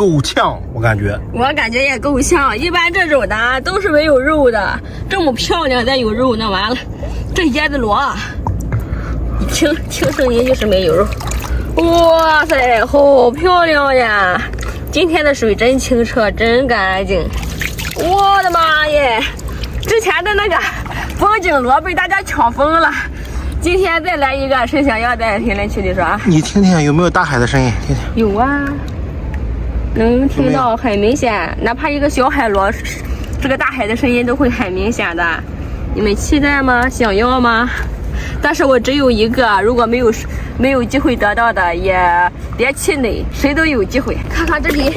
够呛，我感觉也够呛。一般这种的都是没有肉的，这么漂亮再有肉，那完了。这椰子螺，一听声音就是没有肉。哇塞，好漂亮呀！今天的水真清澈，真干净。我的妈耶！之前的那个风景螺被大家抢疯了，今天再来一个，谁想要在评论区里说啊？你听听有没有大海的声音？听听。有啊，能听到很明显，哪怕一个小海螺，这个大海的声音都会很明显的。你们期待吗？想要吗？但是我只有一个，如果没有机会得到的，也别气馁，谁都有机会。看看这里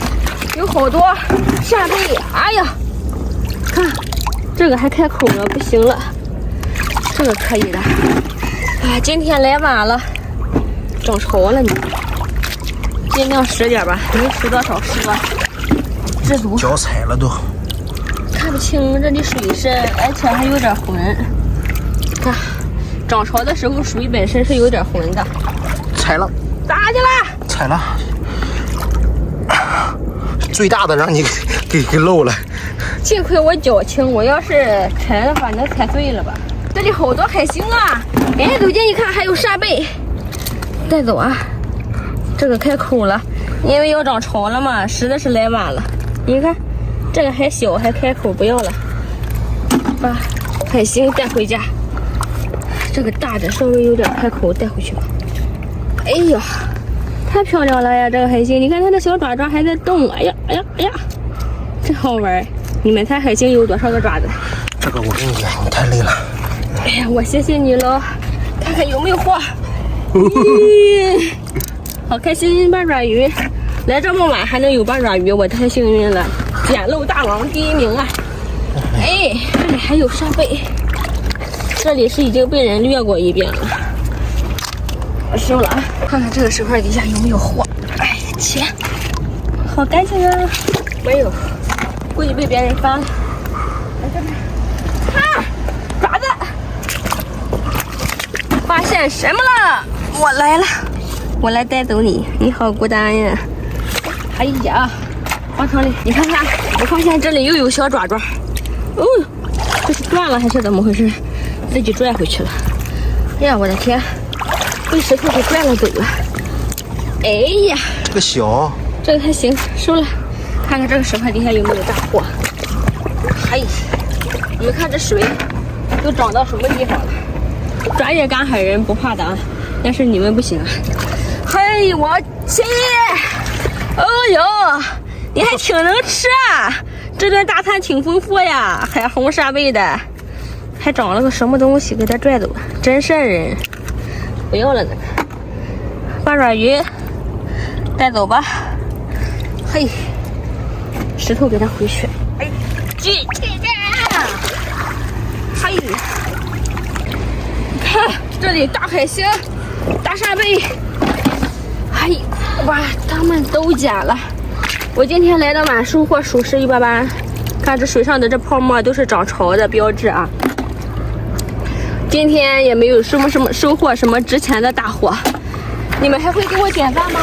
有好多扇贝，哎呀，看这个还开口了，不行了，这个可以的。啊，今天来晚了，涨潮了你。尽量拾点吧，能拾多少拾多少，知足。脚踩了都，看不清这里水深，而且还有点浑。看，涨潮的时候水本身是有点浑的。踩了，咋的啦？踩了，最大的让你给漏了。幸亏我脚轻，我要是沉的话，能踩碎了吧？这里好多海星啊！哎，走近一看，还有扇贝，带走啊！这个开口了，因为要涨潮了嘛，实在是来晚了。你看，这个还小，还开口，不要了，把海星带回家。这个大的稍微有点开口，带回去吧。哎呀，太漂亮了呀！这个海星，你看它的小爪爪还在动，哎呀，真好玩。你们猜海星有多少个爪子？这个我跟你讲，你太累了。哎呀，我谢谢你了，看看有没有货。咦，好开心！八爪鱼，来这么晚还能有八爪鱼，我太幸运了，捡漏大王第一名啊！哎，这里还有扇贝，这里是已经被人掠过一遍了。我收了啊，看看这个石块底下有没有货。哎，起来，好干净啊！没有，估计被别人翻了。来这边，啊，爪子！发现什么了？我来了，我来带走你，你好孤单呀！哎呀，往场里，你看看，我发现这里又有小爪爪。哦，这是断了还是怎么回事？自己拽回去了。哎呀，我的天，被石头给拽了走了。哎呀，这个小，这个还行，收了。看看这个石块底下有没有大货。哎，你们看这水都涨到什么地方了？专业赶海人不怕的啊，但是你们不行啊！嘿，我去！哦呦，你还挺能吃啊！这顿大餐挺丰富呀，海红扇贝的，还长了个什么东西给它拽走了，真瘆人！不要了呢，八爪鱼带走吧。嘿，石头给它回去。哎，去！嘿。看这里大海星、大扇贝，哎，哇，他们都捡了。我今天来的晚，收获属实一般般。看这水上的这泡沫都是涨潮的标志啊。今天也没有收获什么值钱的大货。你们还会给我点赞吗？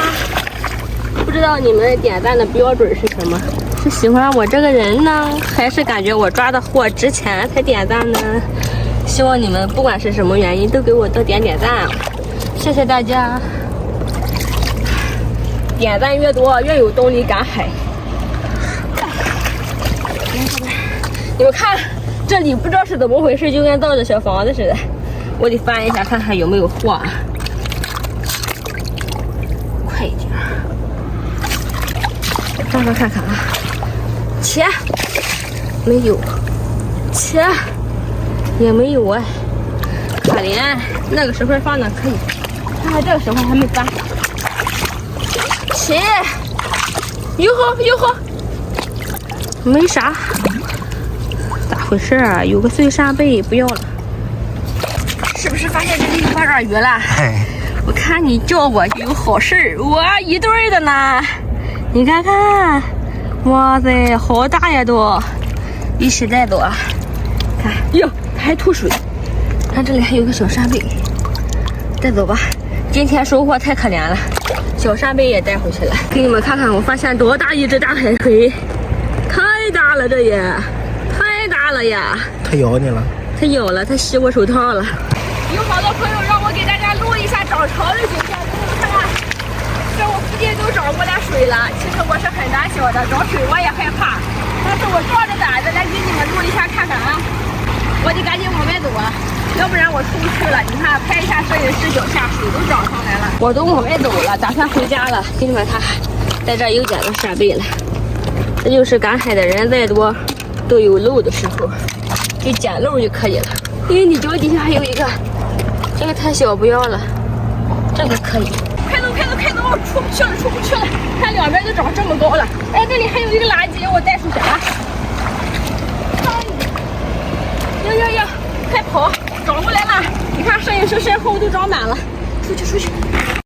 不知道你们点赞的标准是什么？是喜欢我这个人呢，还是感觉我抓的货值钱才点赞呢？希望你们不管是什么原因，都给我多点赞，谢谢大家。点赞越多，越有动力赶海。你们看，这里不知道是怎么回事，就跟造着小房子似的。我得翻一下，看看有没有货。快一点，翻翻看看啊！钱没有，钱。也没有啊，可怜，那个石块放哪可以？看看这个石块还没翻。切，哟呵，没啥，咋回事啊？有个碎扇贝不要了，是不是发现这里有八爪鱼了？我看你叫我就有好事，哇，一对的呢，你看看，哇塞，好大呀都，一起带走啊！看，哟。还吐水，看这里还有个小扇贝，带走吧。今天收获太可怜了，小扇贝也带回去了。给你们看看，我发现多大一只大海葵，太大了，这也太大了呀！它咬你了？它咬了，它吸我手套了。有好多朋友让我给大家录一下涨潮的景象，给你们看看，这我附近都涨过点水了。其实我是很胆小的，涨水我也害怕，但是我壮着胆子来给你们录一下看看啊！我得赶紧往外走啊，要不然我出不去了。你看，拍一下摄影师脚下水都涨上来了，我都往外走了，打算回家了。给你们看，在这又捡到扇贝了。这就是赶海的人再多都有漏的时候，就捡漏就可以了。因为你脚底下还有一个，这个太小不要了，这个可以。快走快走快走，出不去了出不去了！看两边都长这么高了。哎，这里还有一个垃圾，我带出去了。呀！快跑，找过来了！你看摄影师身后都长满了，出去出去！